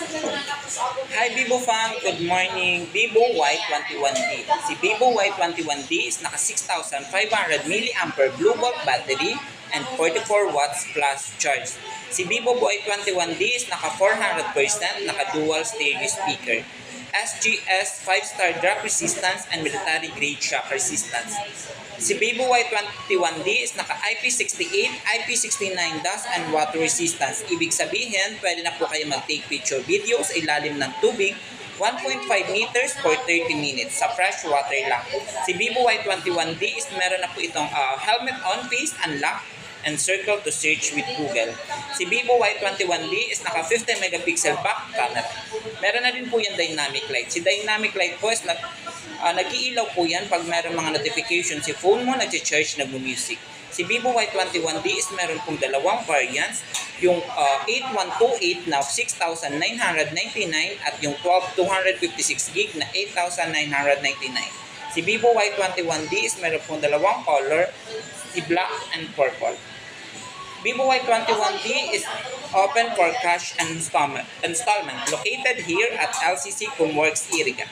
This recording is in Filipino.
Hi Vivo fam, good morning. Vivo Y21D. Si Vivo Y21D is naka 6,500 mAh Blue Volt battery and 44 watts plus charge. Si Vivo Y21D is naka 400% naka dual stereo speaker. SGS 5-star drop resistance and military grade shock resistance. Si Vivo Y21D is naka IP68, IP69 dust and water resistance. Ibig sabihin, pwede na po kayo mag-take picture video sa ilalim ng tubig 1.5 meters for 30 minutes sa fresh water lang. Si Vivo Y21D is meron na po itong helmet on face unlock and circle to search with Google. Si Vivo Y21D is naka 50 megapixel back camera. Meron na din po yung dynamic light. Si dynamic light po is nag-iilaw po yan pag meron mga notification si phone mo, nag-charge, nag-music. Si Vivo Y21D is meron pong dalawang variants, yung 8128 na 6,999 at yung 12256GB na 8,999. Si Vivo Y21D is meron pong dalawang color, si black and purple. Vivo Y21D is open for cash and installment located here at LCC Comworks Iriga.